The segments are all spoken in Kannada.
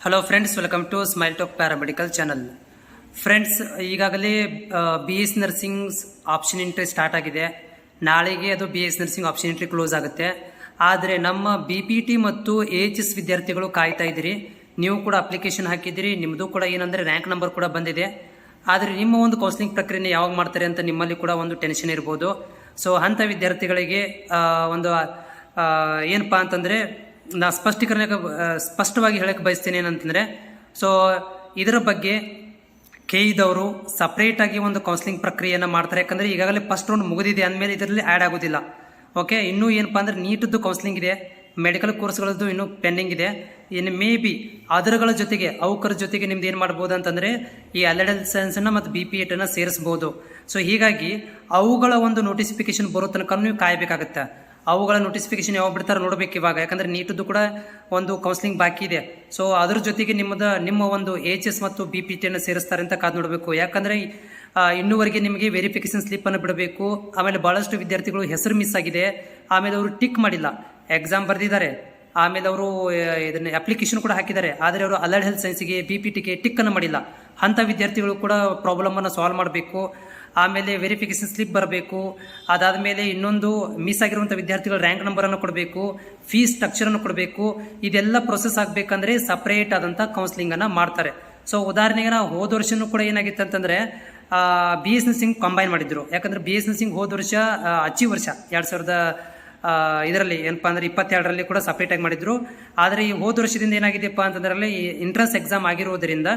Hello friends, welcome to smile talk paramedical channel. Friends, ಈಗಾಗಲೇ B S nursing option entry start ಆಗಿದೆ. ನಾಳೆಗೆ ಅದು B S nursing option entry close ಆಗುತ್ತೆ. ಆದರೆ ನಮ್ಮ ಬಿ ಪಿ ಟಿ ಮತ್ತು AHS ವಿದ್ಯಾರ್ಥಿಗಳು ಕಾಯ್ತಾ ಇದ್ದೀರಿ. ನೀವು ಕೂಡ ಅಪ್ಲಿಕೇಶನ್ ಹಾಕಿದ್ದೀರಿ, ನಿಮ್ಮದು ಕೂಡ ಏನಂದರೆ ರ್ಯಾಂಕ್ ನಂಬರ್ ಕೂಡ ಬಂದಿದೆ. ಆದರೆ ನಿಮ್ಮ ಒಂದು ಕೌನ್ಸಿಲಿಂಗ್ ಪ್ರಕ್ರಿಯೆ ಯಾವಾಗ ಮಾಡ್ತಾರೆ ಅಂತ ನಿಮ್ಮಲ್ಲಿ ಕೂಡ ಒಂದು ಟೆನ್ಷನ್ ಇರ್ಬೋದು. ಸೊ ಅಂಥ ವಿದ್ಯಾರ್ಥಿಗಳಿಗೆ ಒಂದು ಏನಪ್ಪಾ ಅಂತಂದರೆ ನಾ ಸ್ಪಷ್ಟವಾಗಿ ಹೇಳಕ್ಕೆ ಬಯಸ್ತೇನೆ ಏನಂತಂದರೆ, ಸೊ ಇದರ ಬಗ್ಗೆ KE ಸಪ್ರೇಟಾಗಿ ಒಂದು ಕೌನ್ಸಿಲಿಂಗ್ ಪ್ರಕ್ರಿಯೆಯನ್ನು ಮಾಡ್ತಾರೆ. ಯಾಕಂದರೆ ಈಗಾಗಲೇ ಫಸ್ಟ್ ರೌಂಡ್ ಮುಗಿದಿದೆ ಅಂದಮೇಲೆ ಇದರಲ್ಲಿ ಆ್ಯಡ್ ಆಗೋದಿಲ್ಲ. ಓಕೆ, ಇನ್ನೂ ಏನಪ್ಪ ಅಂದರೆ ನೀಟದ್ದು ಕೌನ್ಸಿಲಿಂಗ್ ಇದೆ, ಮೆಡಿಕಲ್ ಕೋರ್ಸ್ಗಳದ್ದು ಇನ್ನೂ ಪೆಂಡಿಂಗ್ ಇದೆ. ಇನ್ನು ಮೇ ಬಿ ಅದರಗಳ ಜೊತೆಗೆ ಅವಕರ ಜೊತೆಗೆ ನಿಮ್ದು ಏನು ಮಾಡ್ಬೋದು ಅಂತಂದರೆ ಈ ಅಲೈಡ್ ಸೈನ್ಸನ್ನು ಮತ್ತು BP8 ಸೇರಿಸ್ಬೋದು. ಸೊ ಹೀಗಾಗಿ ಅವುಗಳ ಒಂದು ನೋಟಿಫಿಕೇಶನ್ ಬರೋ ತನಕ ನೀವು ಕಾಯಬೇಕಾಗುತ್ತೆ. ಅವುಗಳ ನೋಟಿಫಿಕೇಶನ್ ಯಾವಾಗ ಬಿಡ್ತಾರೆ ನೋಡಬೇಕು ಇವಾಗ. ಯಾಕಂದರೆ ನೀಟದ್ದು ಕೂಡ ಒಂದು ಕೌನ್ಸಿಲಿಂಗ್ ಬಾಕಿ ಇದೆ. ಸೊ ಅದ್ರ ಜೊತೆಗೆ ನಿಮ್ಮ ಒಂದು AHS ಮತ್ತು BP8 ಸೇರಿಸ್ತಾರೆ ಅಂತ ಕಾದು ನೋಡಬೇಕು. ಯಾಕಂದರೆ ಇನ್ನೂವರೆಗೆ ನಿಮಗೆ ವೆರಿಫಿಕೇಶನ್ ಸ್ಲಿಪ್ಪನ್ನು ಬಿಡಬೇಕು. ಆಮೇಲೆ ಭಾಳಷ್ಟು ವಿದ್ಯಾರ್ಥಿಗಳು ಹೆಸರು ಮಿಸ್ ಆಗಿದೆ, ಆಮೇಲೆ ಅವರು ಟಿಕ್ ಮಾಡಿಲ್ಲ, ಎಕ್ಸಾಮ್ ಬರೆದಿದ್ದಾರೆ, ಆಮೇಲೆ ಅವರು ಇದನ್ನು ಅಪ್ಲಿಕೇಶನ್ ಕೂಡ ಹಾಕಿದ್ದಾರೆ, ಆದರೆ ಅವರು ಅಲೈಡ್ ಹೆಲ್ತ್ ಸೈನ್ಸಿಗೆ BP8ಗೆ ಟಿಕ್ಕನ್ನು ಮಾಡಿಲ್ಲ. ಅಂಥ ವಿದ್ಯಾರ್ಥಿಗಳು ಕೂಡ ಪ್ರಾಬ್ಲಮನ್ನು ಸಾಲ್ವ್ ಮಾಡಬೇಕು. ಆಮೇಲೆ ವೆರಿಫಿಕೇಶನ್ ಸ್ಲಿಪ್ ಬರಬೇಕು. ಅದಾದಮೇಲೆ ಇನ್ನೊಂದು ಮಿಸ್ ಆಗಿರುವಂಥ ವಿದ್ಯಾರ್ಥಿಗಳ ರ್ಯಾಂಕ್ ನಂಬರನ್ನು ಕೊಡಬೇಕು, ಫೀಸ್ ಸ್ಟ್ರಕ್ಚರನ್ನು ಕೊಡಬೇಕು. ಇದೆಲ್ಲ ಪ್ರೊಸೆಸ್ ಆಗಬೇಕಂದ್ರೆ ಸಪ್ರೇಟ್ ಆದಂಥ ಕೌನ್ಸಿಲಿಂಗನ್ನು ಮಾಡ್ತಾರೆ. ಸೊ ಉದಾಹರಣೆಗೆ ನಾವು ಹೋದ ವರ್ಷನೂ ಕೂಡ ಏನಾಗಿತ್ತು ಅಂತಂದರೆ BS ನರ್ಸಿಂಗ್ ಕಂಬೈನ್ ಮಾಡಿದ್ರು. ಯಾಕಂದರೆ BS ನರ್ಸಿಂಗ್ ಹೋದ ವರ್ಷ ವರ್ಷ 2000 ಇದರಲ್ಲಿ ಏನಪ್ಪ ಅಂದರೆ 22ರಲ್ಲಿ ಕೂಡ ಸಪ್ರೇಟಾಗಿ ಮಾಡಿದ್ರು. ಆದರೆ ಈ ಹೋದ ವರ್ಷದಿಂದ ಏನಾಗಿದೆಯಪ್ಪ ಅಂತಂದ್ರಲ್ಲಿ ಎಂಟ್ರೆನ್ಸ್ ಎಕ್ಸಾಮ್ ಆಗಿರೋದರಿಂದ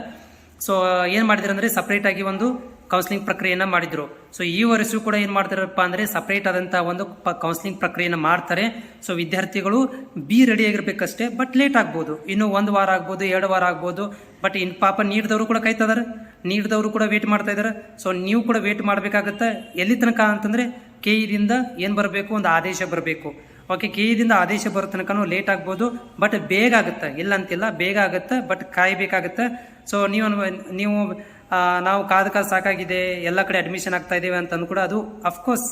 ಸೊ ಏನು ಮಾಡಿದ್ರು ಅಂದರೆ ಸಪ್ರೇಟಾಗಿ ಒಂದು ಕೌನ್ಸಿಲಿಂಗ್ ಪ್ರಕ್ರಿಯೆಯನ್ನು ಮಾಡಿದರು. ಸೊ ಈ ವರ್ಷವೂ ಕೂಡ ಏನು ಮಾಡ್ತಾರಪ್ಪ ಅಂದರೆ ಸಪ್ರೇಟ್ ಆದಂಥ ಒಂದು ಕೌನ್ಸಿಲಿಂಗ್ ಪ್ರಕ್ರಿಯೆಯನ್ನು ಮಾಡ್ತಾರೆ. ಸೊ ವಿದ್ಯಾರ್ಥಿಗಳು ರೆಡಿ ಆಗಿರ್ಬೇಕಷ್ಟೇ, ಬಟ್ ಲೇಟ್ ಆಗ್ಬೋದು, ಇನ್ನೂ 1 ವಾರ ಆಗ್ಬೋದು, 2 ವಾರ ಆಗ್ಬೋದು. ಬಟ್ ಇನ್ನು ಪಾಪ ನೀಡ್ದವರು ಕೂಡ ಕಾಯ್ತಾ ಇದ್ದಾರೆ, ನೀಡ್ದವರು ಕೂಡ ವೇಟ್ ಮಾಡ್ತಾ ಇದ್ದಾರೆ. ಸೊ ನೀವು ಕೂಡ ವೇಟ್ ಮಾಡಬೇಕಾಗತ್ತೆ. ಎಲ್ಲಿ ತನಕ ಅಂತಂದರೆ KEದಿಂದ ಏನು ಬರಬೇಕು, ಒಂದು ಆದೇಶ ಬರಬೇಕು. ಓಕೆ, KEದಿಂದ ಆದೇಶ ಬರೋ ತನಕ ಲೇಟ್ ಆಗ್ಬೋದು, ಬಟ್ ಬೇಗ ಆಗುತ್ತೆ, ಇಲ್ಲ ಅಂತಿಲ್ಲ, ಬೇಗ ಆಗುತ್ತೆ, ಬಟ್ ಕಾಯಬೇಕಾಗುತ್ತೆ. ಸೊ ನೀವು ನಾವು ಕಾದು ಸಾಕಾಗಿದೆ, ಎಲ್ಲ ಕಡೆ ಅಡ್ಮಿಷನ್ ಆಗ್ತಾ ಇದ್ದೇವೆ ಅಂತಂದು ಕೂಡ ಅದು ಅಫ್ಕೋರ್ಸ್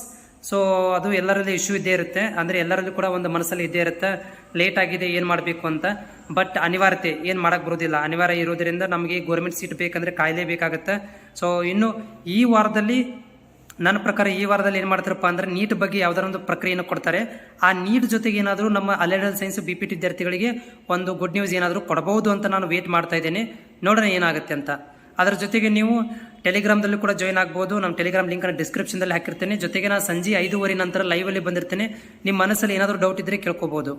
ಸೊ ಅದು ಎಲ್ಲರಲ್ಲಿ ಇಶ್ಯೂ ಇದ್ದೇ ಇರುತ್ತೆ. ಅಂದರೆ ಎಲ್ಲರಲ್ಲೂ ಕೂಡ ಒಂದು ಮನಸ್ಸಲ್ಲಿ ಇದ್ದೇ ಇರುತ್ತೆ, ಲೇಟ್ ಆಗಿದೆ ಏನು ಮಾಡಬೇಕು ಅಂತ. ಬಟ್ ಅನಿವಾರ್ಯತೆ ಏನು ಮಾಡೋಕ್ಕೆ ಬರೋದಿಲ್ಲ, ಅನಿವಾರ್ಯ ಇರೋದರಿಂದ ನಮಗೆ ಗೌರ್ಮೆಂಟ್ ಸೀಟ್ ಬೇಕಂದರೆ ಕಾಯಲೇಬೇಕಾಗತ್ತೆ. ಸೊ ಇನ್ನು ಈ ವಾರದಲ್ಲಿ ನನ್ನ ಪ್ರಕಾರ ಈ ವಾರದಲ್ಲಿ ಏನು ಮಾಡ್ತಾರಪ್ಪ ಅಂದರೆ ನೀಟ್ ಬಗ್ಗೆ ಯಾವುದಾದ್ರು ಒಂದು ಪ್ರಕ್ರಿಯೆಯನ್ನು ಕೊಡ್ತಾರೆ. ಆ ನೀಟ್ ಜೊತೆಗೆ ಏನಾದರೂ ನಮ್ಮ ಅಲೈಡ್ ಸೈನ್ಸ್ BP8 ವಿದ್ಯಾರ್ಥಿಗಳಿಗೆ ಒಂದು ಗುಡ್ ನ್ಯೂಸ್ ಏನಾದರೂ ಕೊಡಬಹುದು ಅಂತ ನಾನು ವೇಟ್ ಮಾಡ್ತಾ ಇದ್ದೇನೆ. ನೋಡೋಣ ಏನಾಗುತ್ತೆ ಅಂತ. ಅದರ ಜೊತೆಗೆ ನೀವು ಟೆಲಿಗ್ರಾಮ್ದಲ್ಲಿ ಕೂಡ ಜಾಯ್ನ್ ಆಗ್ಬೋದು. ನಮ್ಮ ಟೆಲಿಗ್ರಾಮ್ ಲಿಂಕನ್ನು ಡಿಸ್ಕ್ರಿಪ್ಷನ್ದಲ್ಲಿ ಹಾಕಿರ್ತೇನೆ. ಜೊತೆಗೆ ನಾನು ಸಂಜೆ 5:30 ನಂತರ ಲೈವಲ್ಲಿ ಬಂದಿರ್ತೇನೆ. ನಿಮ್ಮ ಮನಸ್ಸಲ್ಲಿ ಏನಾದರೂ ಡೌಟ್ ಇದ್ದರೆ ಕೇಳ್ಕೋಬೋದು.